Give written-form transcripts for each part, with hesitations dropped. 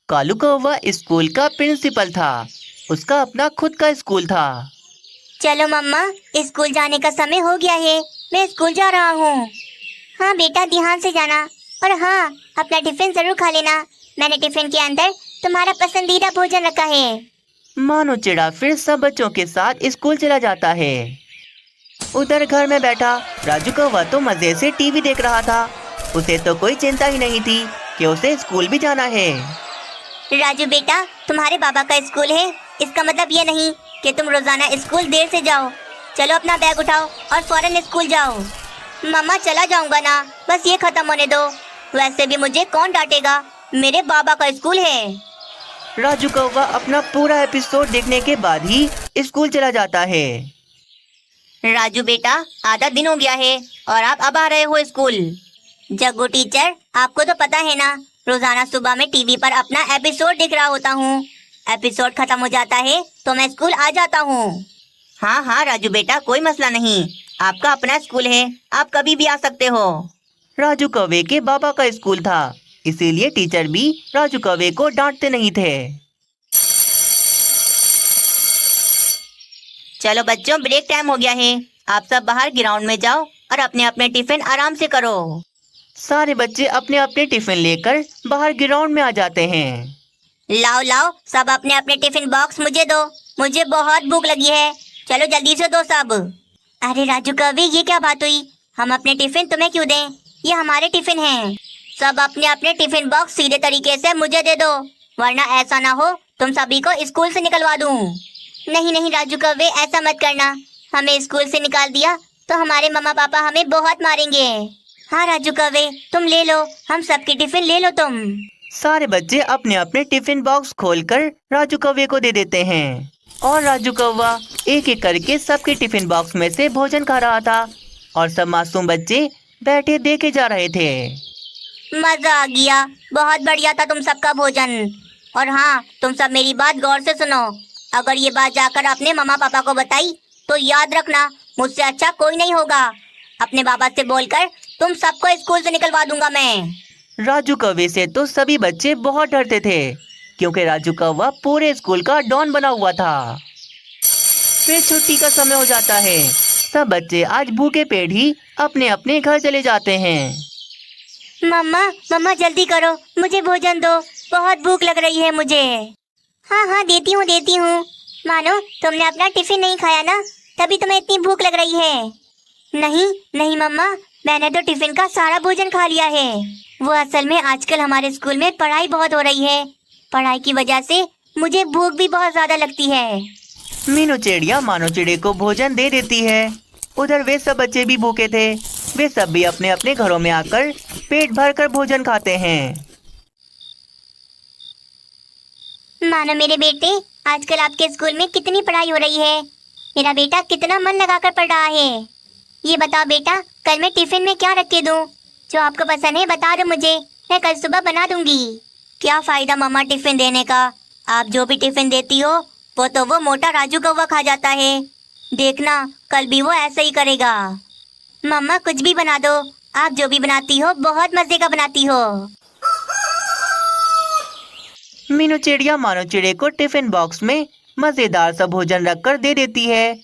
कालू कौवा स्कूल का प्रिंसिपल था। उसका अपना खुद का स्कूल था। चलो मम्मा, स्कूल जाने का समय हो गया है। मैं स्कूल जा रहा हूँ। हाँ बेटा, ध्यान से जाना। और हाँ, अपना टिफिन जरूर खा लेना। मैंने टिफिन के अंदर तुम्हारा पसंदीदा भोजन रखा है। मानो चिड़ा फिर सब बच्चों के साथ स्कूल चला जाता है। उधर घर में बैठा राजू कौवा तो मजे से टीवी देख रहा था। उसे तो कोई चिंता ही नहीं थी कि उसे स्कूल भी जाना है। राजू बेटा, तुम्हारे बाबा का स्कूल है, इसका मतलब ये नहीं कि तुम रोजाना स्कूल देर से जाओ। चलो अपना बैग उठाओ और फौरन स्कूल जाओ। मम्मा चला जाऊंगा ना, बस ये खत्म होने दो। वैसे भी मुझे कौन डांटेगा, मेरे बाबा का स्कूल है। राजू कौवा अपना पूरा एपिसोड देखने के बाद ही स्कूल चला जाता है। राजू बेटा, आधा दिन हो गया है और आप अब आ रहे हो स्कूल। जग्गू टीचर, आपको तो पता है ना, रोजाना सुबह में टीवी पर अपना एपिसोड देख रहा होता हूँ। एपिसोड खत्म हो जाता है तो मैं स्कूल आ जाता हूँ। हाँ हाँ राजू बेटा, कोई मसला नहीं। आपका अपना स्कूल है, आप कभी भी आ सकते हो। राजू कौवे के बाबा का स्कूल था, इसीलिए टीचर भी राजू कौवे को डांटते नहीं थे। चलो बच्चों, ब्रेक टाइम हो गया है। आप सब बाहर ग्राउंड में जाओ और अपने अपने टिफिन आराम से करो। सारे बच्चे अपने अपने टिफिन लेकर बाहर ग्राउंड में आ जाते हैं। लाओ लाओ, सब अपने अपने टिफिन बॉक्स मुझे दो। मुझे बहुत भूख लगी है। चलो जल्दी से दो सब। अरे राजू कौवे, ये क्या बात हुई? हम अपने टिफिन तुम्हें क्यों दें? ये हमारे टिफिन हैं। सब अपने अपने टिफिन बॉक्स सीधे तरीके से मुझे दे दो, वरना ऐसा ना हो तुम सभी को स्कूल से निकलवा दूं। नहीं नहीं राजू कौवे, ऐसा मत करना। हमें स्कूल से निकाल दिया तो हमारे मम्मा पापा हमें बहुत मारेंगे। हाँ राजू कौवे, तुम ले लो, हम सबके टिफिन ले लो तुम। सारे बच्चे अपने अपने टिफिन बॉक्स खोलकर राजू कौवे को दे देते हैं और राजू कौवा एक एक करके सबके टिफिन बॉक्स में से भोजन खा रहा था और सब मासूम बच्चे बैठे देखे जा रहे थे। मजा आ गया, बहुत बढ़िया था तुम सबका भोजन। और हाँ, तुम सब मेरी बात गौर से सुनो। अगर ये बात जाकर अपने मम्मा पापा को बताई तो याद रखना, मुझसे अच्छा कोई नहीं होगा। अपने बाबा से बोलकर तुम सबको स्कूल से निकलवा दूंगा मैं। राजू कौवे से तो सभी बच्चे बहुत डरते थे, क्योंकि राजू कौवा पूरे स्कूल का डॉन बना हुआ था। फिर छुट्टी का समय हो जाता है। सब बच्चे आज भूखे पेट ही अपने अपने घर चले जाते हैं। मम्मा मम्मा जल्दी करो, मुझे भोजन दो, बहुत भूख लग रही है मुझे। हाँ हाँ देती हूँ। मानो तुमने अपना टिफिन नहीं खाया ना, तभी तुम्हें इतनी भूख लग रही है। नहीं नहीं मम्मा, मैंने तो टिफिन का सारा भोजन खा लिया है। वो असल में आजकल हमारे स्कूल में पढ़ाई बहुत हो रही है। पढ़ाई की वजह से मुझे भूख भी बहुत ज्यादा लगती है। मीनू चिड़िया मानो चिड़े को भोजन दे देती है। उधर वे सब बच्चे भी भूखे थे। वे सब भी अपने अपने घरों में आकर पेट भर कर भोजन खाते हैं। मानो मेरे बेटे, आजकल आपके स्कूल में कितनी पढ़ाई हो रही है। मेरा बेटा कितना मन लगाकर पढ़ रहा है। ये बताओ बेटा, कल मैं टिफिन में क्या रख के दूं? जो आपको पसंद है बता दो मुझे, मैं कल सुबह बना दूंगी। क्या फायदा मम्मा टिफिन देने का? आप जो भी टिफिन देती हो वो मोटा राजू कौवा खा जाता है। देखना, कल भी वो ऐसा ही करेगा। मम्मा कुछ भी बना दो, आप जो भी बनाती हो बहुत मजे का बनाती हो। मीनू चिड़िया मानो चिड़े को टिफिन बॉक्स में मजेदार सा भोजन रखकर दे देती है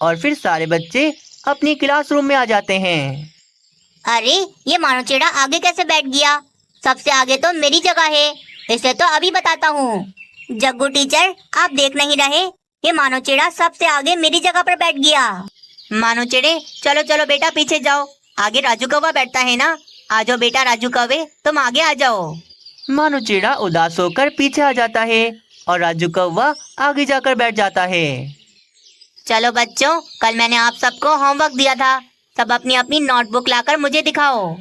और फिर सारे बच्चे अपनी क्लासरूम में आ जाते हैं। अरे ये मानो चिड़ा आगे कैसे बैठ गया? सबसे आगे तो मेरी जगह है, इसे तो अभी बताता हूँ। जग्गू टीचर, आप देख नहीं रहे? ये मानो चिड़ा सबसे आगे मेरी जगह पर बैठ गया। मानो चिड़े, चलो चलो बेटा पीछे जाओ, आगे राजू कौवा बैठता है ना। आ जाओ बेटा राजू कौवे, तुम आगे आ जाओ। मानो चिड़ा उदास होकर पीछे आ जाता है और राजू कौवा आगे जाकर बैठ जाता है। चलो बच्चों, कल मैंने आप सबको होमवर्क दिया था, सब अपनी अपनी नोटबुक लाकर मुझे दिखाओ।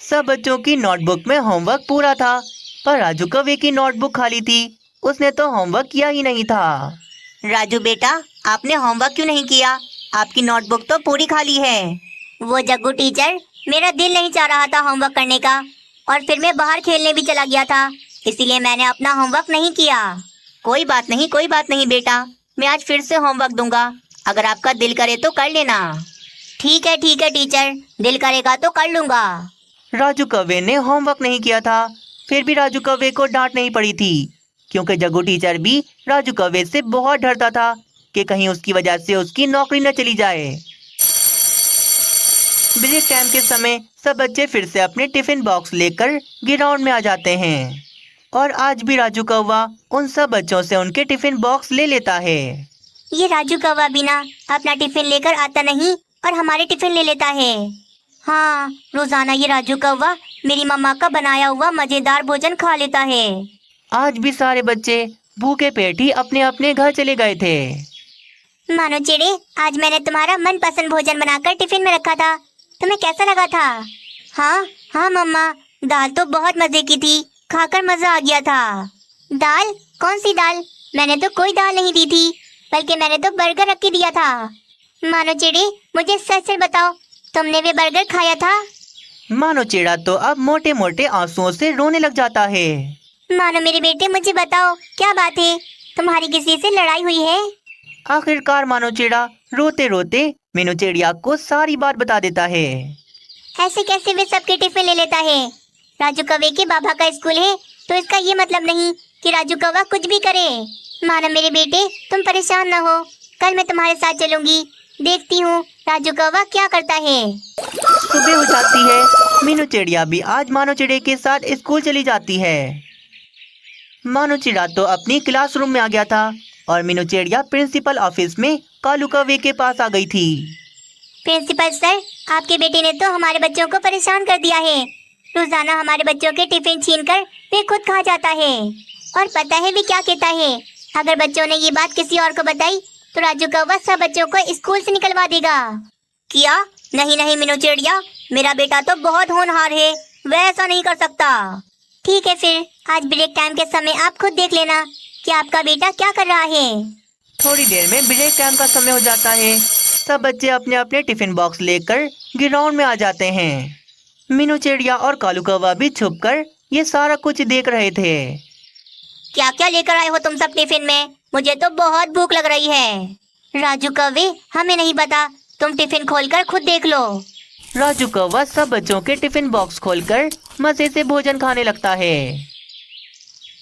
सब बच्चों की नोटबुक में होमवर्क पूरा था, पर राजू कौवे की नोटबुक खाली थी। उसने तो होमवर्क किया ही नहीं था। राजू बेटा, आपने होमवर्क क्यों नहीं किया? आपकी नोटबुक तो पूरी खाली है। वो जग्गू टीचर, मेरा दिल नहीं चाह रहा था होमवर्क करने का, और फिर मैं बाहर खेलने भी चला गया था, इसीलिए मैंने अपना होमवर्क नहीं किया। कोई बात नहीं बेटा, मैं आज फिर से होमवर्क दूंगा। अगर आपका दिल करे तो कर लेना। ठीक है टीचर, दिल करेगा तो कर लूंगा। राजू कौवे ने होमवर्क नहीं किया था, फिर भी राजू कौवे को डांट नहीं पड़ी थी। क्योंकि जग्गू टीचर भी राजू कौवे से बहुत डरता था कि कहीं उसकी वजह से उसकी नौकरी न चली जाए। ब्रेक टाइम के समय सब बच्चे फिर से अपने टिफिन बॉक्स लेकर ग्राउंड में आ जाते हैं और आज भी राजू कौवा उन सब बच्चों से उनके टिफिन बॉक्स ले लेता है। ये राजू कौवा बिना अपना टिफिन लेकर आता नहीं और हमारे टिफिन ले लेता है। हाँ, रोजाना ये राजू कौवा मेरी मम्मा का बनाया हुआ मजेदार भोजन खा लेता है। आज भी सारे बच्चे भूखे पेट ही अपने अपने घर चले गए थे। मानो चिड़े, आज मैंने तुम्हारा मनपसंद भोजन बनाकर टिफिन में रखा था, तुम्हें कैसा लगा था? हाँ हाँ मम्मा, दाल तो बहुत मजे की थी, खाकर मजा आ गया था। दाल? कौन सी दाल? मैंने तो कोई दाल नहीं दी थी, बल्कि मैंने तो बर्गर रख के दिया था। मानो चिड़े, मुझे सच सच बताओ, तुमने वे बर्गर खाया था? मानो चिड़ा तो अब मोटे मोटे आंसुओं से रोने लग जाता है। मानो मेरे बेटे, मुझे बताओ क्या बात है, तुम्हारी किसी से लड़ाई हुई है? आखिरकार मानो चिड़ा रोते रोते मीनू चिड़िया को सारी बात बता देता है। ऐसे कैसे वे सबके टिफिन ले लेता है? राजू कौवे के बाबा का स्कूल है, तो इसका ये मतलब नहीं कि राजू कौवा कुछ भी करे। मानो मेरे बेटे, तुम परेशान न हो, कल मैं तुम्हारे साथ चलूंगी, देखती हूँ राजू कौवा क्या करता है। सुबह हो जाती है, मीनू चिड़िया भी आज मानो चिड़े के साथ स्कूल चली जाती है। मानो चिड़ा तो अपनी क्लासरूम में आ गया था और मीनू चिड़िया प्रिंसिपल ऑफिस में कालू कौवे के पास आ गई थी। प्रिंसिपल सर, आपके बेटे ने तो हमारे बच्चों को परेशान कर दिया है। रोजाना हमारे बच्चों के टिफिन छीनकर वे खुद खा जाता है, और पता है वे क्या कहता है? अगर बच्चों ने ये बात किसी और को बताई तो राजू कौवा सब बच्चों को स्कूल से निकलवा देगा। क्या? नहीं नहीं मीनू चिड़िया, मेरा बेटा तो बहुत होनहार है, वह ऐसा नहीं कर सकता। ठीक है, फिर आज ब्रेक टाइम के समय आप खुद देख लेना कि आपका बेटा क्या कर रहा है। थोड़ी देर में ब्रेक टाइम का समय हो जाता है। सब बच्चे अपने अपने टिफिन बॉक्स लेकर ग्राउंड में आ जाते हैं। मीनू चिड़िया और कालू कौवा भी छुपकर ये सारा कुछ देख रहे थे। क्या क्या लेकर आए हो तुम सब टिफिन में? मुझे तो बहुत भूख लग रही है। राजू कौवे, हमें नहीं पता, तुम टिफिन खोलकर खुद देख लो। राजू कौवा सब बच्चों के टिफिन बॉक्स खोलकर मजे से भोजन खाने लगता है।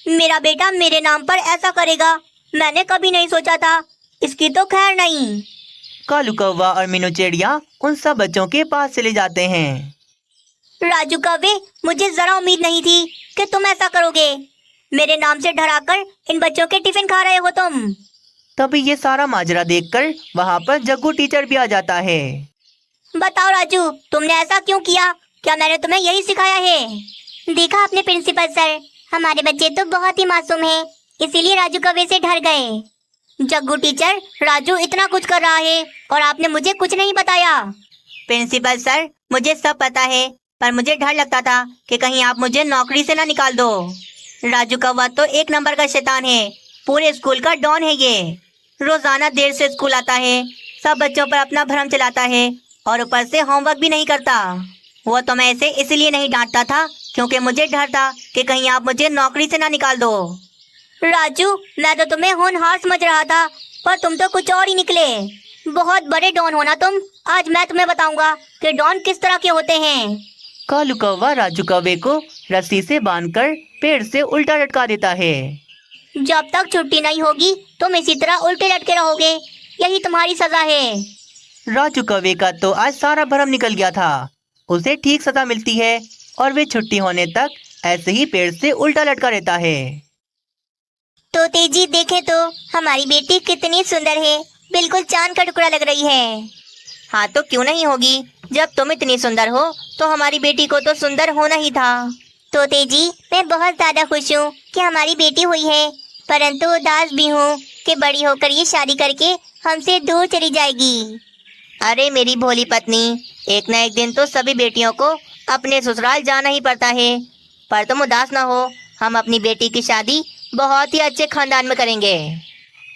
मेरा बेटा मेरे नाम पर ऐसा करेगा, मैंने कभी नहीं सोचा था, इसकी तो खैर नहीं। कालू कौवा और मीनू चिड़िया उन सब बच्चों के पास चले जाते हैं। राजू कौवे, मुझे जरा उम्मीद नहीं थी कि तुम ऐसा करोगे। मेरे नाम से डराकर इन बच्चों के टिफिन खा रहे हो तुम। तभी ये सारा माजरा देखकर वहाँ पर जग्गू टीचर भी आ जाता है। बताओ राजू, तुमने ऐसा क्यों किया? क्या मैंने तुम्हें यही सिखाया है? देखा आपने प्रिंसिपल सर, हमारे बच्चे तो बहुत ही मासूम हैं, इसीलिए राजू कौवे से डर गए। जग्गू टीचर, राजू इतना कुछ कर रहा है और आपने मुझे कुछ नहीं बताया। प्रिंसिपल सर, मुझे सब पता है, पर मुझे डर लगता था कि कहीं आप मुझे नौकरी से ना निकाल दो। राजू कौवा तो एक नंबर का शैतान है, पूरे स्कूल का डॉन है ये। रोजाना देर से स्कूल आता है, सब बच्चों पर अपना भ्रम चलाता है और ऊपर से होमवर्क भी नहीं करता। वो तो मैं इसे इसलिए नहीं डांटता था क्योंकि मुझे डर था कि कहीं आप मुझे नौकरी से ना निकाल दो। राजू, मैं तो तुम्हें होनहार समझ रहा था, पर तुम तो कुछ और ही निकले। बहुत बड़े डॉन हो ना तुम। आज मैं तुम्हें बताऊंगा कि डॉन किस तरह के होते हैं। कालू कौवा राजू कौवे को रस्सी से बांधकर पेड़ से उल्टा लटका देता है। जब तक छुट्टी नहीं होगी तुम इसी तरह उल्टे लटके रहोगे, यही तुम्हारी सजा है। राजू कौवे का तो आज सारा भरम निकल गया था। उसे ठीक सजा मिलती है और वे छुट्टी होने तक ऐसे ही पेड़ से उल्टा लटका रहता है। तो तेजी देखे तो हमारी बेटी कितनी सुंदर है, बिल्कुल चांद का टुकड़ा लग रही है। हाँ तो क्यों नहीं होगी, जब तुम इतनी सुंदर हो तो हमारी बेटी को तो सुंदर होना ही था। तो तेजी, मैं बहुत ज्यादा खुश हूँ कि हमारी बेटी हुई है, परंतु उदास भी हूँ कि बड़ी होकर ये शादी करके हमसे दूर चली जाएगी। अरे मेरी भोली पत्नी, एक न एक दिन तो सभी बेटियों को अपने ससुराल जाना ही पड़ता है। पर तुम उदास ना हो, हम अपनी बेटी की शादी बहुत ही अच्छे खानदान में करेंगे।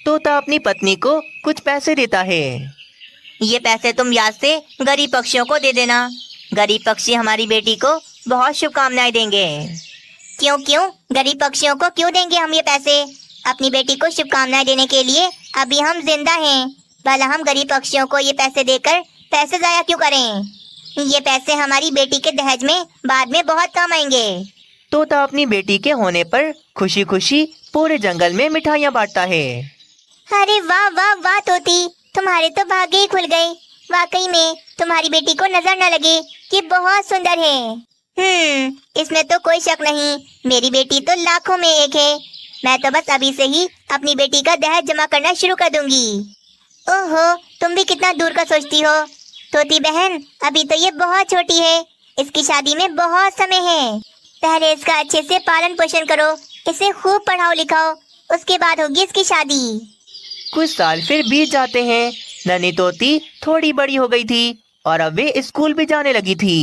तोता अपनी पत्नी को कुछ पैसे देता है। ये पैसे तुम याद से गरीब पक्षियों को दे देना, गरीब पक्षी हमारी बेटी को बहुत शुभकामनाएं देंगे। क्यों क्यों, गरीब पक्षियों को क्यों देंगे हम ये पैसे? अपनी बेटी को शुभकामनाएं देने के लिए अभी हम जिंदा हैं, भला हम गरीब पक्षियों को ये पैसे देकर पैसे जाया क्यों करें? ये पैसे हमारी बेटी के दहेज में बाद में बहुत काम आएंगे। तोता अपनी बेटी के होने पर खुशी खुशी पूरे जंगल में मिठाइयाँ बांटता है। अरे वाह वाह वाह तोती, तुम्हारे तो भाग्य ही खुल गए। वाकई में तुम्हारी बेटी को नजर न लगे कि बहुत सुंदर है। इसमें तो कोई शक नहीं, मेरी बेटी तो लाखों में एक है। मैं तो बस अभी से ही अपनी बेटी का दहेज जमा करना शुरू कर दूंगी। ओहो, तुम भी कितना दूर का सोचती हो तोती बहन। अभी तो ये बहुत छोटी है, इसकी शादी में बहुत समय है। पहले इसका अच्छे से पालन पोषण करो, इसे खूब पढ़ाओ लिखाओ, उसके बाद होगी इसकी शादी। कुछ साल फिर बीत जाते हैं। नन्ही तोती थोड़ी बड़ी हो गई थी और अब वे स्कूल भी जाने लगी थी।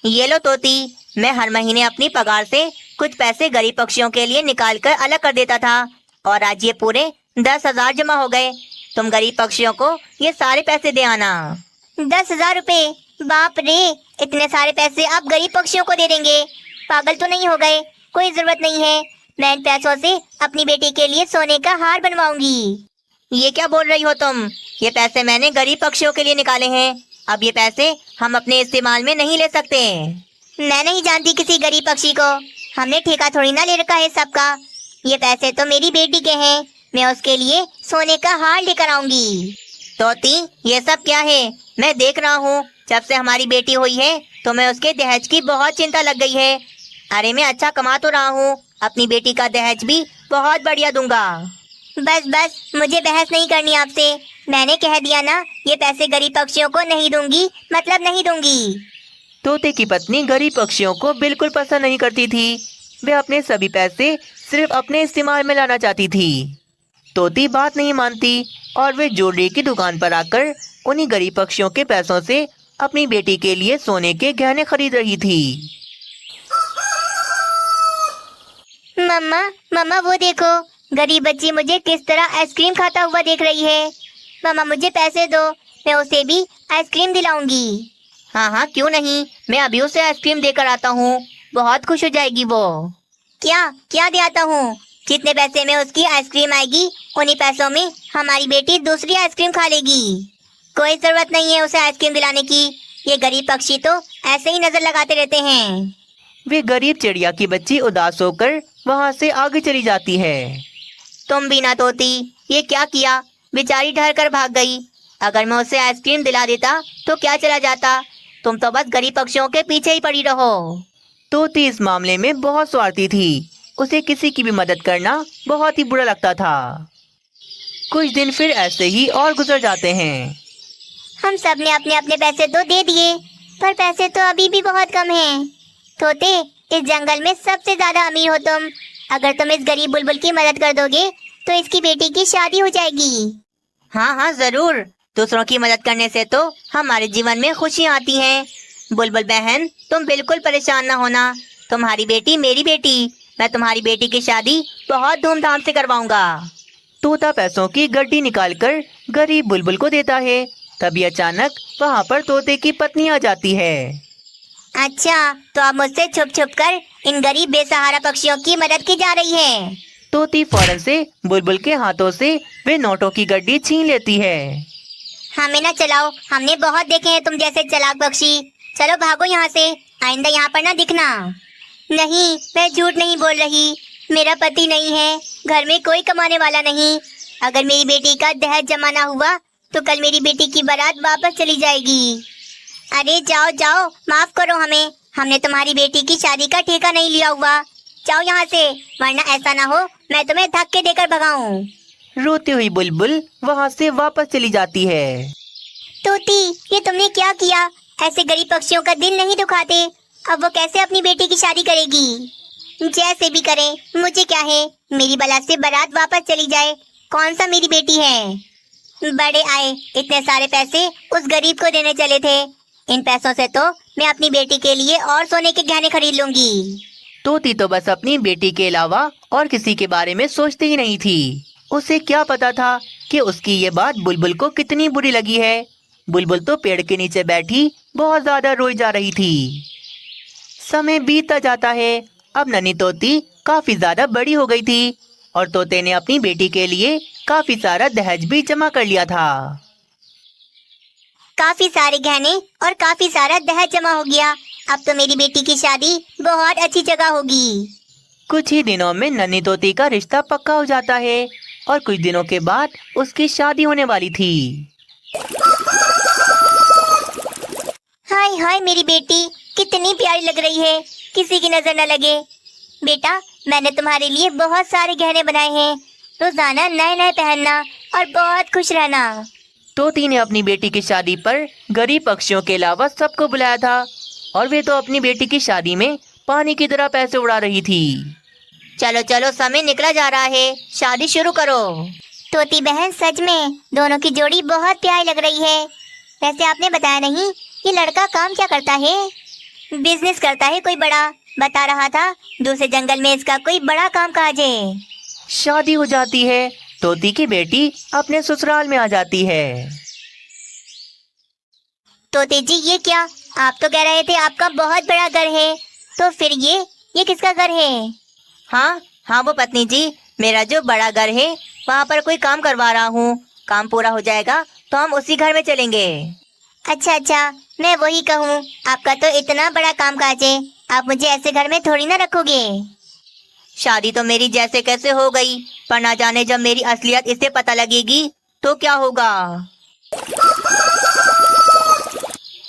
ये लो तोती, मैं हर महीने अपनी पगार से कुछ पैसे गरीब पक्षियों के लिए निकाल कर अलग कर देता था और आज ये पूरे 10,000 जमा हो गए। तुम गरीब पक्षियों को ये सारे पैसे दे आना। 10,000 रुपए? बाप रे, इतने सारे पैसे आप गरीब पक्षियों को दे देंगे? पागल तो नहीं हो गए? कोई जरूरत नहीं है, मैं इन पैसों से अपनी बेटी के लिए सोने का हार बनवाऊंगी। ये क्या बोल रही हो तुम? ये पैसे मैंने गरीब पक्षियों के लिए निकाले हैं, अब ये पैसे हम अपने इस्तेमाल में नहीं ले सकते। मैं नहीं जानती किसी गरीब पक्षी को, हमने ठेका थोड़ी ना ले रखा है सबका। ये पैसे तो मेरी बेटी के हैं, मैं उसके लिए सोने का हार लेकर आऊंगी। तोती, ये सब क्या है? मैं देख रहा हूँ जब से हमारी बेटी हुई है तो मैं उसके दहेज की बहुत चिंता लग गई है। अरे मैं अच्छा कमा तो रहा हूँ, अपनी बेटी का दहेज भी बहुत बढ़िया दूंगा। बस बस, मुझे बहस नहीं करनी आपसे, मैंने कह दिया ना, ये पैसे गरीब पक्षियों को नहीं दूंगी, मतलब नहीं दूंगी। तोते की पत्नी गरीब पक्षियों को बिल्कुल पसंद नहीं करती थी। वे अपने सभी पैसे सिर्फ अपने इस्तेमाल में लाना चाहती थी। तोती बात नहीं मानती और वे ज्वेलरी की दुकान पर आकर उन्हीं गरीब पक्षियों के पैसों से अपनी बेटी के लिए सोने के गहने खरीद रही थी। मम्मा मम्मा, वो देखो, गरीब बच्ची मुझे किस तरह आइसक्रीम खाता हुआ देख रही है। मम्मा मुझे पैसे दो, मैं उसे भी आइसक्रीम दिलाऊंगी। हाँ हाँ, क्यों नहीं, मैं अभी उसे आइसक्रीम देकर आता हूँ, बहुत खुश हो जाएगी वो। क्या क्या दे आता हूँ? जितने पैसे में उसकी आइसक्रीम आएगी उन्हीं पैसों में हमारी बेटी दूसरी आइसक्रीम खा लेगी। कोई जरूरत नहीं है उसे आइसक्रीम दिलाने की, ये गरीब पक्षी तो ऐसे ही नजर लगाते रहते हैं। वे गरीब चिड़िया की बच्ची उदास होकर वहाँ से आगे चली जाती है। तुम भी ना तोती, ये क्या किया? बेचारी डर कर भाग गई। अगर मैं उसे आइसक्रीम दिला देता तो क्या चला जाता? तुम तो बस गरीब पक्षियों के पीछे ही पड़ी रहो। तोती इस मामले में बहुत स्वार्थी थी, उसे किसी की भी मदद करना बहुत ही बुरा लगता था। कुछ दिन फिर ऐसे ही और गुजर जाते हैं। हम सब ने अपने अपने पैसे तो दे दिए, पर पैसे तो अभी भी बहुत कम हैं। तोते, इस जंगल में सबसे ज्यादा अमीर हो तुम। अगर तुम इस गरीब बुलबुल की मदद कर दोगे तो इसकी बेटी की शादी हो जाएगी। हाँ हाँ जरूर, दूसरों की मदद करने से तो हमारे जीवन में खुशियाँ आती हैं। बुलबुल बहन, तुम बिल्कुल परेशान ना होना, तुम्हारी बेटी मेरी बेटी, मैं तुम्हारी बेटी की शादी बहुत धूमधाम से करवाऊंगा। तोता पैसों की गड्डी निकालकर गरीब बुलबुल को देता है। तभी अचानक वहाँ पर तोते की पत्नी आ जाती है। अच्छा, तो अब मुझसे छुप छुप कर इन गरीब बेसहारा पक्षियों की मदद की जा रही है। तोती फौरन से बुलबुल के हाथों से वे नोटों की गड्डी छीन लेती है। हमें ना चलाओ, हमने बहुत देखे हैं तुम जैसे चालाक पक्षी। चलो भागो यहाँ से, आइंदा यहाँ पर ना दिखना। नहीं, मैं झूठ नहीं बोल रही, मेरा पति नहीं है, घर में कोई कमाने वाला नहीं। अगर मेरी बेटी का दहेज जमा ना हुआ तो कल मेरी बेटी की बारात वापस चली जाएगी। अरे जाओ जाओ, माफ करो हमें, हमने तुम्हारी बेटी की शादी का ठेका नहीं लिया हुआ। जाओ यहाँ से, वरना ऐसा ना हो मैं तुम्हें धक्के देकर भगाऊं। रोती हुई बुलबुल वहाँ से वापस चली जाती है। तोती, ये तुमने क्या किया? ऐसे गरीब पक्षियों का दिल नहीं दुखाते। अब वो कैसे अपनी बेटी की शादी करेगी? जैसे भी करे, मुझे क्या है, मेरी बला से बारात वापस चली जाए, कौन सा मेरी बेटी है। बड़े आए, इतने सारे पैसे उस गरीब को देने चले थे, इन पैसों से तो मैं अपनी बेटी के लिए और सोने के गहने खरीद लूंगी। तोती तो बस अपनी बेटी के अलावा और किसी के बारे में सोचती ही नहीं थी। उसे क्या पता था कि उसकी ये बात बुलबुल को कितनी बुरी लगी है। बुलबुल तो पेड़ के नीचे बैठी बहुत ज्यादा रोई जा रही थी। समय बीतता जाता है। अब नन्ही तोती काफी ज्यादा बड़ी हो गई थी और तोते ने अपनी बेटी के लिए काफी सारा दहेज भी जमा कर लिया था। काफी सारे गहने और काफी सारा दहेज जमा हो गया। अब तो मेरी बेटी की शादी बहुत अच्छी जगह होगी। कुछ ही दिनों में नन्ही तोती का रिश्ता पक्का हो जाता है और कुछ दिनों के बाद उसकी शादी होने वाली थी। हाय हाय, मेरी बेटी कितनी प्यारी लग रही है, किसी की नजर न लगे। बेटा, मैंने तुम्हारे लिए बहुत सारे गहने बनाए हैं, रोजाना नए नए पहनना और बहुत खुश रहना। तोती ने अपनी बेटी की शादी पर गरीब पक्षियों के अलावा सबको बुलाया था और वे तो अपनी बेटी की शादी में पानी की तरह पैसे उड़ा रही थी। चलो चलो, समय निकला जा रहा है, शादी शुरू करो। तोती बहन, सच में दोनों की जोड़ी बहुत प्यारी लग रही है। वैसे आपने बताया नहीं, ये लड़का काम क्या करता है? बिजनेस करता है कोई बड़ा, बता रहा था दूसरे जंगल में इसका कोई बड़ा काम काज है। शादी हो जाती है, तोती की बेटी अपने ससुराल में आ जाती है। तोते जी, ये क्या? आप तो कह रहे थे आपका बहुत बड़ा घर है, तो फिर ये किसका घर है? हाँ हाँ, वो पत्नी जी, मेरा जो बड़ा घर है वहाँ पर कोई काम करवा रहा हूँ। काम पूरा हो जाएगा तो हम उसी घर में चलेंगे। अच्छा अच्छा, मैं वही कहूँ, आपका तो इतना बड़ा काम काज है, आप मुझे ऐसे घर में थोड़ी ना रखोगे। शादी तो मेरी जैसे कैसे हो गई, पर ना जाने जब मेरी असलियत इसे पता लगेगी तो क्या होगा।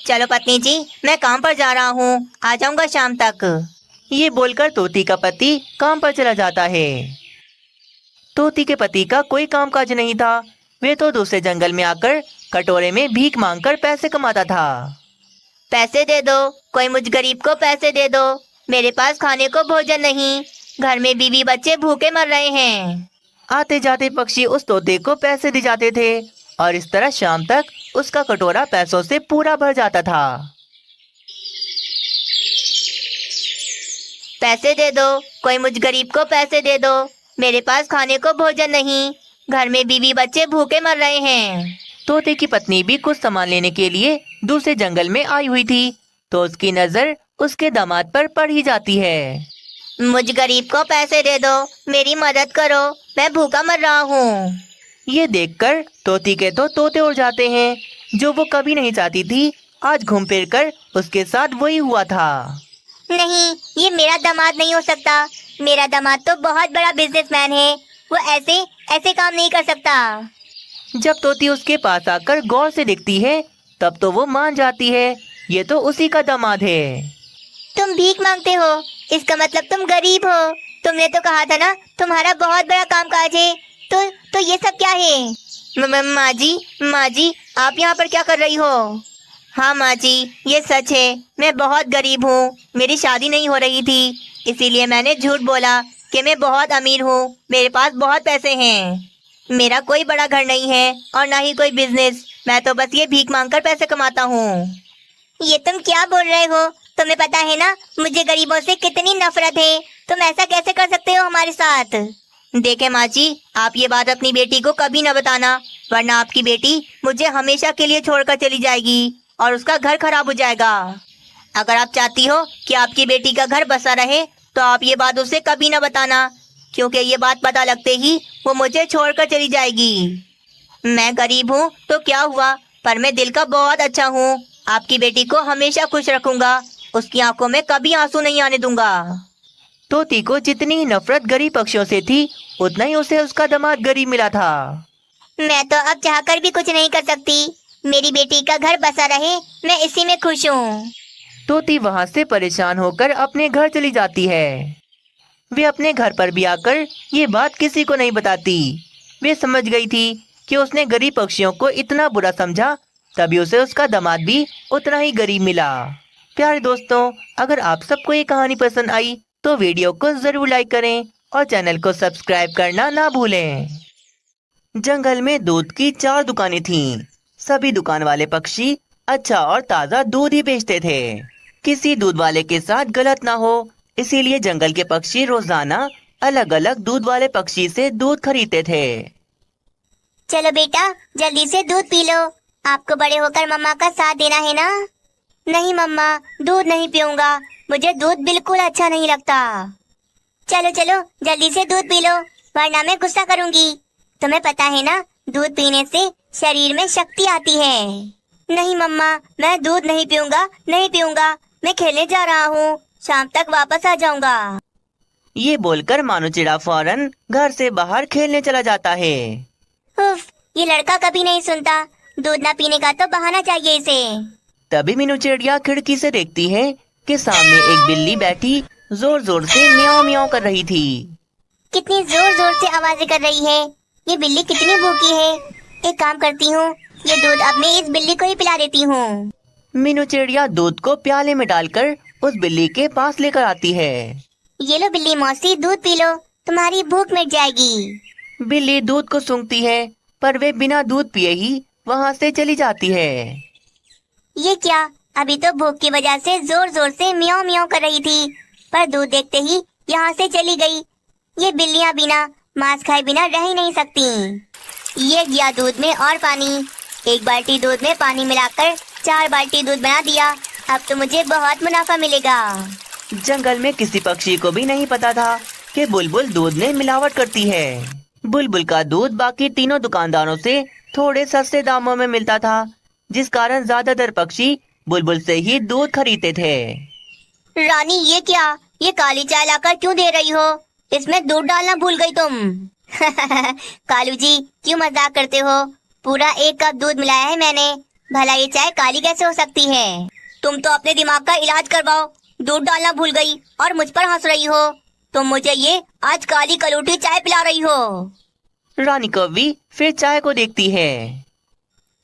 चलो पत्नी जी, मैं काम पर जा रहा हूँ, आ जाऊंगा शाम तक। ये बोलकर तोती का पति काम पर चला जाता है। तोती के पति का कोई कामकाज नहीं था, वे तो दूसरे जंगल में आकर कटोरे में भीख मांगकर पैसे कमाता था। पैसे दे दो, कोई मुझ गरीब को पैसे दे दो, मेरे पास खाने को भोजन नहीं, घर में बीवी बच्चे भूखे मर रहे हैं। आते जाते पक्षी उस तोते को पैसे दे जाते थे और इस तरह शाम तक उसका कटोरा पैसों से पूरा भर जाता था। पैसे दे दो, कोई मुझ गरीब को पैसे दे दो, मेरे पास खाने को भोजन नहीं, घर में बीवी बच्चे भूखे मर रहे हैं। तोते की पत्नी भी कुछ सामान लेने के लिए दूसरे जंगल में आई हुई थी, तो उसकी नजर उसके दामाद पर पड़ ही जाती है। मुझ गरीब को पैसे दे दो, मेरी मदद करो, मैं भूखा मर रहा हूँ। ये देखकर तोती के तो तोते उड़ जाते हैं, जो वो कभी नहीं चाहती थी। आज घूम फिर कर उसके साथ वही हुआ था। नहीं, ये मेरा दामाद नहीं हो सकता, मेरा दामाद तो बहुत बड़ा बिजनेसमैन है, वो ऐसे ऐसे काम नहीं कर सकता। जब तोती उसके पास आकर गौर से देखती है, तब तो वो मान जाती है, ये तो उसी का दामाद है। तुम भीख मांगते हो, इसका मतलब तुम गरीब हो। तुमने तो कहा था ना तुम्हारा बहुत बड़ा काम काज है, तो ये सब क्या है? माँ जी, आप यहाँ पर क्या कर रही हो? हाँ माँ जी, ये सच है, मैं बहुत गरीब हूँ, मेरी शादी नहीं हो रही थी, इसीलिए मैंने झूठ बोला कि मैं बहुत अमीर हूँ, मेरे पास बहुत पैसे हैं। मेरा कोई बड़ा घर नहीं है और ना ही कोई बिजनेस, मैं तो बस ये भीख मांगकर पैसे कमाता हूँ। ये तुम क्या बोल रहे हो? तुम्हें पता है ना मुझे गरीबों से कितनी नफरत है, तुम ऐसा कैसे कर सकते हो हमारे साथ? देखे माँ जी, आप ये बात अपनी बेटी को कभी न बताना, वरना आपकी बेटी मुझे हमेशा के लिए छोड़कर चली जाएगी और उसका घर खराब हो जाएगा। अगर आप चाहती हो कि आपकी बेटी का घर बसा रहे तो आप ये बात उसे कभी न बताना, क्योंकि ये बात पता लगते ही वो मुझे छोड़कर चली जाएगी। मैं गरीब हूँ तो क्या हुआ, पर मैं दिल का बहुत अच्छा हूँ, आपकी बेटी को हमेशा खुश रखूंगा, उसकी आंखों में कभी आंसू नहीं आने दूंगा। तोती को जितनी नफरत गरीब पक्षियों से थी, उतना ही उसे उसका दामाद गरीब मिला था। मैं तो अब चाहकर भी कुछ नहीं कर सकती, मेरी बेटी का घर बसा रहे, मैं इसी में खुश हूँ। तोती वहाँ से परेशान होकर अपने घर चली जाती है। वे अपने घर पर भी आकर ये बात किसी को नहीं बताती। वे समझ गई थी कि उसने गरीब पक्षियों को इतना बुरा समझा, तभी उसे उसका दामाद भी उतना ही गरीब मिला। प्यारे दोस्तों, अगर आप सबको ये कहानी पसंद आई तो वीडियो को जरूर लाइक करें और चैनल को सब्सक्राइब करना ना भूलें। जंगल में दूध की 4 दुकानें थीं। सभी दुकान वाले पक्षी अच्छा और ताज़ा दूध ही बेचते थे। किसी दूध वाले के साथ गलत ना हो, इसीलिए जंगल के पक्षी रोजाना अलग अलग दूध वाले पक्षी से दूध खरीदते थे। चलो बेटा, जल्दी से दूध पी लो, आपको बड़े होकर मम्मा का साथ देना है ना? नहीं मम्मा, दूध नहीं पीऊंगा, मुझे दूध बिल्कुल अच्छा नहीं लगता। चलो चलो जल्दी से दूध पी लो, वरना मैं गुस्सा करूंगी। तुम्हें पता है ना, दूध पीने से शरीर में शक्ति आती है। नहीं मम्मा, मैं दूध नहीं पीऊंगा, नहीं पीऊंगा, मैं खेलने जा रहा हूँ, शाम तक वापस आ जाऊंगा। ये बोलकर मानो चिड़ा फौरन घर से बाहर खेलने चला जाता है। उफ, ये लड़का कभी नहीं सुनता। दूध ना पीने का तो बहाना चाहिए इसे। तभी मीनू चिड़िया खिड़की से देखती है कि सामने एक बिल्ली बैठी जोर जोर से म्याऊं म्याऊं कर रही थी। कितनी जोर जोर से आवाजें कर रही है। ये बिल्ली कितनी भूखी है। एक काम करती हूँ, ये दूध अब मैं इस बिल्ली को ही पिला देती हूँ। मीनू चिड़िया दूध को प्याले में डालकर उस बिल्ली के पास लेकर आती है। ये लो बिल्ली मौसी, दूध पी लो, तुम्हारी भूख मिट जाएगी। बिल्ली दूध को सूंघती है, पर वे बिना दूध पिए ही वहाँ से चली जाती है। ये क्या, अभी तो भूख की वजह से जोर जोर से म्याऊं म्याऊं कर रही थी, पर दूध देखते ही यहाँ से चली गई। ये बिल्लियाँ बिना मांस खाए बिना रह ही नहीं सकती। ये गया दूध में और पानी। एक बाल्टी दूध में पानी मिलाकर 4 बाल्टी दूध बना दिया। अब तो मुझे बहुत मुनाफा मिलेगा। जंगल में किसी पक्षी को भी नहीं पता था कि बुलबुल दूध में मिलावट करती है। बुलबुल का दूध बाकी तीनों दुकानदारों से थोड़े सस्ते दामों में मिलता था, जिस कारण ज्यादातर पक्षी बुलबुल से ही दूध खरीदते थे। रानी ये क्या, ये काली चाय लाकर क्यों दे रही हो? इसमें दूध डालना भूल गई तुम। कालू जी क्यों मजाक करते हो? पूरा 1 कप दूध मिलाया है मैंने। भला ये चाय काली कैसे हो सकती है? तुम तो अपने दिमाग का इलाज करवाओ। दूध डालना भूल गई और मुझ पर हंस रही हो। तुम मुझे ये आज काली कलूटी चाय पिला रही हो। रानी कौवी फिर चाय को देखती है।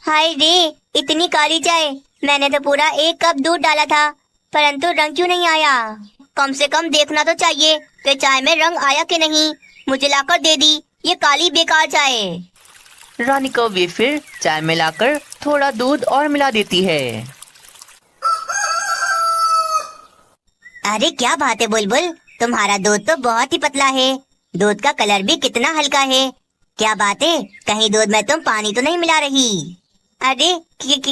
हाय रे, इतनी काली चाय। मैंने तो पूरा 1 कप दूध डाला था, परंतु रंग क्यों नहीं आया? कम से कम देखना तो चाहिए कि चाय में रंग आया कि नहीं। मुझे लाकर दे दी ये काली बेकार चाय। रानी कौवी फिर चाय मिलाकर थोड़ा दूध और मिला देती है। अरे क्या बात है बुलबुल, तुम्हारा दूध तो बहुत ही पतला है। दूध का कलर भी कितना हल्का है। क्या बात है, कहीं दूध में तुम पानी तो नहीं मिला रही? अरे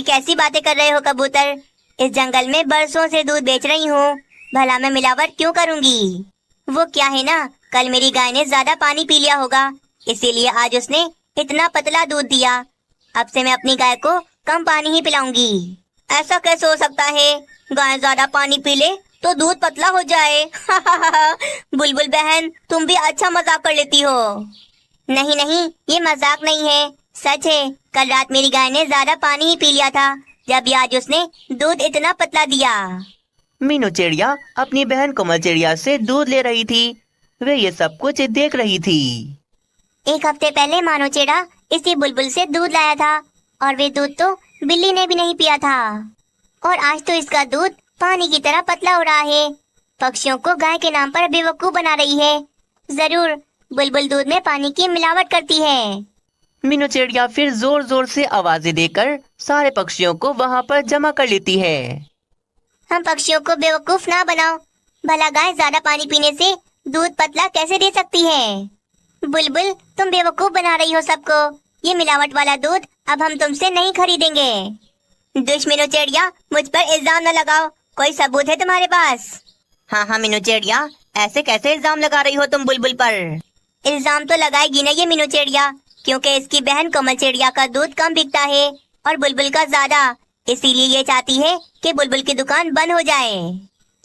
कैसी बातें कर रहे हो कबूतर? इस जंगल में बरसों से दूध बेच रही हूँ, भला मैं मिलावट क्यों करूँगी? वो क्या है ना, कल मेरी गाय ने ज्यादा पानी पी लिया होगा, इसीलिए आज उसने इतना पतला दूध दिया। अब से मैं अपनी गाय को कम पानी ही पिलाऊंगी। ऐसा कैसे हो सकता है? गाय ज्यादा पानी पी ले तो दूध पतला हो जाए। बुलबुल बहन, तुम भी अच्छा मजाक कर लेती हो। नहीं नहीं, ये मजाक नहीं है, सच है। कल रात मेरी गाय ने ज्यादा पानी ही पी लिया था, जब आज उसने दूध इतना पतला दिया। मीनू चिड़िया अपनी बहन कोमल चिड़िया से दूध ले रही थी। वे ये सब कुछ देख रही थी। 1 हफ्ते पहले मानो चिड़ा इसी बुलबुल से दूध लाया था, और वे दूध तो बिल्ली ने भी नहीं पिया था। और आज तो इसका दूध पानी की तरह पतला हो रहा है। पक्षियों को गाय के नाम पर बेवकूफ बना रही है। जरूर बुलबुल दूध में पानी की मिलावट करती है। मीनू चिड़िया फिर जोर जोर से आवाजें देकर सारे पक्षियों को वहाँ पर जमा कर लेती है। हम पक्षियों को बेवकूफ ना बनाओ। भला गाय ज्यादा पानी पीने से दूध पतला कैसे दे सकती है? बुलबुल, तुम बेवकूफ बना रही हो सबको। ये मिलावट वाला दूध अब हम तुमसे नहीं खरीदेंगे। दुश्मनों चिड़िया, मुझ पर इल्जाम न लगाओ। कोई सबूत है तुम्हारे पास? हाँ मीनू चिड़िया, ऐसे कैसे इल्जाम लगा रही हो तुम बुलबुल पर? इल्जाम तो लगाएगी ना ये मीनू चिड़िया, क्योंकि इसकी बहन कोमल चिड़िया का दूध कम बिकता है और बुलबुल का ज्यादा। इसीलिए ये चाहती है कि बुलबुल की दुकान बंद हो जाए।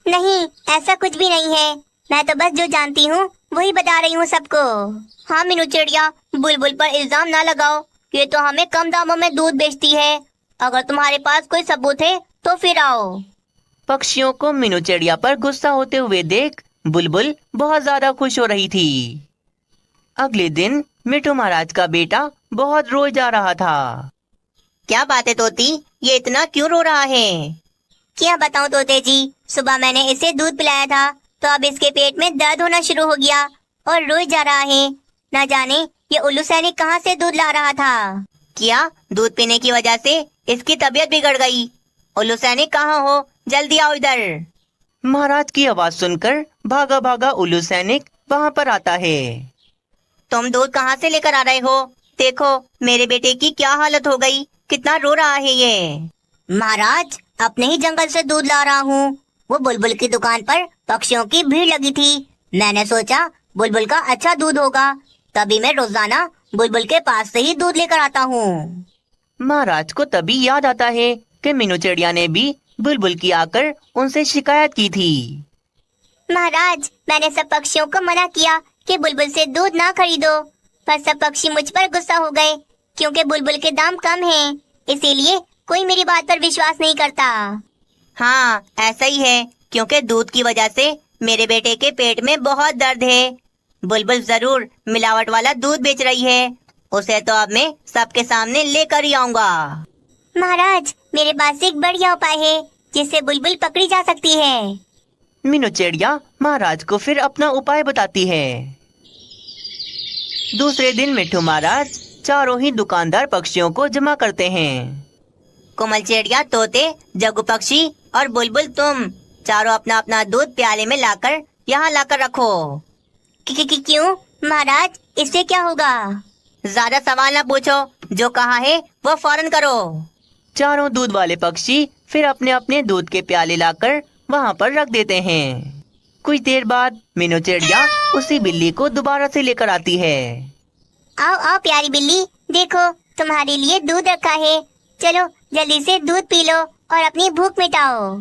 नहीं, ऐसा कुछ भी नहीं है। मैं तो बस जो जानती हूँ वही बता रही हूँ सबको। हाँ मीनू चिड़िया, बुलबुल पर इल्जाम ना लगाओ। ये तो हमें कम दामों में दूध बेचती है। अगर तुम्हारे पास कोई सबूत है तो फिर आओ। पक्षियों को मीनू चिड़िया पर गुस्सा होते हुए देख बुलबुल बहुत ज्यादा खुश हो रही थी। अगले दिन मिट्टू महाराज का बेटा बहुत रोज जा रहा था। क्या बात है तोती, ये इतना क्यों रो रहा है? क्या बताऊं तोते जी, सुबह मैंने इसे दूध पिलाया था तो अब इसके पेट में दर्द होना शुरू हो गया और रोज जा रहा है। न जाने ये उल्लू सैनिक कहाँ से दूध ला रहा था। क्या दूध पीने की वजह से इसकी तबीयत बिगड़ गई? उल्लू सैनिक कहाँ हो, जल्दी आओ इधर। महाराज की आवाज सुनकर भागा भागा उल्लू सैनिक वहाँ पर आता है। तुम दूध कहाँ से लेकर आ रहे हो? देखो मेरे बेटे की क्या हालत हो गई, कितना रो रहा है ये। महाराज, अपने ही जंगल से दूध ला रहा हूँ। वो बुलबुल की दुकान पर पक्षियों की भीड़ लगी थी। मैंने सोचा बुलबुल का अच्छा दूध होगा, तभी मैं रोजाना बुलबुल के पास से ही दूध लेकर आता हूँ। महाराज को तभी याद आता है कि मीनू चिड़िया ने भी बुलबुल की आकर उनसे शिकायत की थी। महाराज, मैंने सब पक्षियों को मना किया कि बुलबुल से दूध ना खरीदो, पर सब पक्षी मुझ पर गुस्सा हो गए क्योंकि बुलबुल के दाम कम हैं, इसीलिए कोई मेरी बात पर विश्वास नहीं करता। हाँ, ऐसा ही है, क्योंकि दूध की वजह से मेरे बेटे के पेट में बहुत दर्द है। बुलबुल जरूर मिलावट वाला दूध बेच रही है। उसे तो अब मैं सबके सामने लेकर ही आऊंगा। महाराज, मेरे पास एक बढ़िया उपाय है जिससे बुलबुल पकड़ी जा सकती है। मीनू चिड़िया महाराज को फिर अपना उपाय बताती है। दूसरे दिन मिट्ठू महाराज चारों ही दुकानदार पक्षियों को जमा करते हैं। कोमल चिड़िया, तोते, जग्गू पक्षी और बुलबुल, तुम चारों अपना अपना दूध प्याले में लाकर यहाँ लाकर रखो। क्यों महाराज, इससे क्या होगा? ज्यादा सवाल ना पूछो, जो कहा है वो फौरन करो। चारों दूध वाले पक्षी फिर अपने अपने दूध के प्याले लाकर वहाँ पर रख देते हैं। कुछ देर बाद मीनू चिड़िया उसी बिल्ली को दोबारा से लेकर आती है। आओ आओ प्यारी बिल्ली, देखो तुम्हारे लिए दूध रखा है, चलो जल्दी से दूध पी लो और अपनी भूख मिटाओ।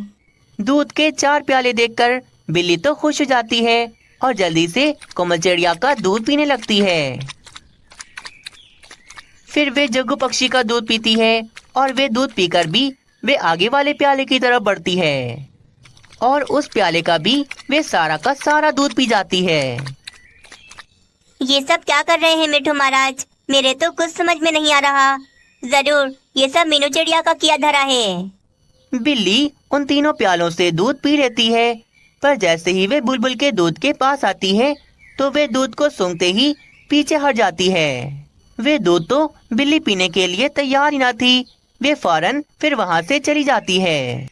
दूध के 4 प्याले देखकर बिल्ली तो खुश हो जाती है और जल्दी से कोमल चिड़िया का दूध पीने लगती है। फिर वे जग्गू पक्षी का दूध पीती है और वे दूध पीकर भी वे आगे वाले प्याले की तरफ बढ़ती है और उस प्याले का भी वे सारा का सारा दूध पी जाती है। ये सब क्या कर रहे हैं मिट्ठू महाराज? मेरे तो कुछ समझ में नहीं आ रहा। जरूर ये सब मीनू चिड़िया का किया धरा है। बिल्ली उन तीनों प्यालों से दूध पी लेती है, पर जैसे ही वे बुलबुल के दूध के पास आती है तो वे दूध को सूंघते ही पीछे हट जाती है। वे दूध तो बिल्ली पीने के लिए तैयार ही ना थी। वे फौरन फिर वहाँ से चली जाती है।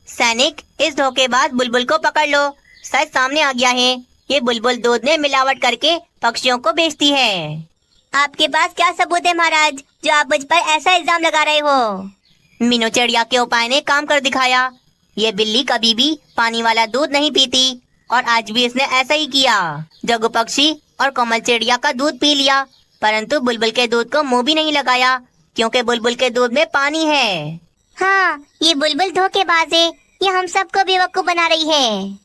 सैनिक, इस धोखेबाज बुलबुल को पकड़ लो। सच सामने आ गया है, ये बुलबुल दूध में मिलावट करके पक्षियों को बेचती है। आपके पास क्या सबूत है महाराज, जो आप मुझ पर ऐसा इल्जाम लगा रहे हो? मीनू चिड़िया के उपाय ने काम कर दिखाया। ये बिल्ली कभी भी पानी वाला दूध नहीं पीती और आज भी इसने ऐसा ही किया। जग्गू पक्षी और कोमल चिड़िया का दूध पी लिया, परंतु बुलबुल के दूध को मुंह भी नहीं लगाया क्योंकि बुलबुल के दूध में पानी है। हाँ, ये बुलबुल धोखेबाज है, ये हम सबको बेवकूफ बना रही है।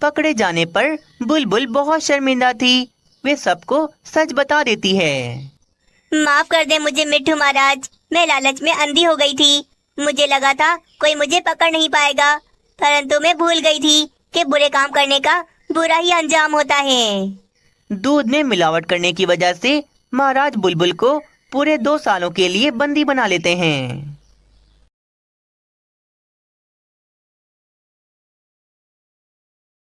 पकड़े जाने पर बुलबुल बहुत शर्मिंदा थी। वे सबको सच बता देती है। माफ कर दे मुझे मिट्ठू महाराज, मैं लालच में अंधी हो गई थी। मुझे लगा था कोई मुझे पकड़ नहीं पाएगा, परंतु मैं भूल गई थी कि बुरे काम करने का बुरा ही अंजाम होता है। दूध में मिलावट करने की वजह से महाराज बुलबुल को पूरे 2 सालों के लिए बंदी बना लेते हैं।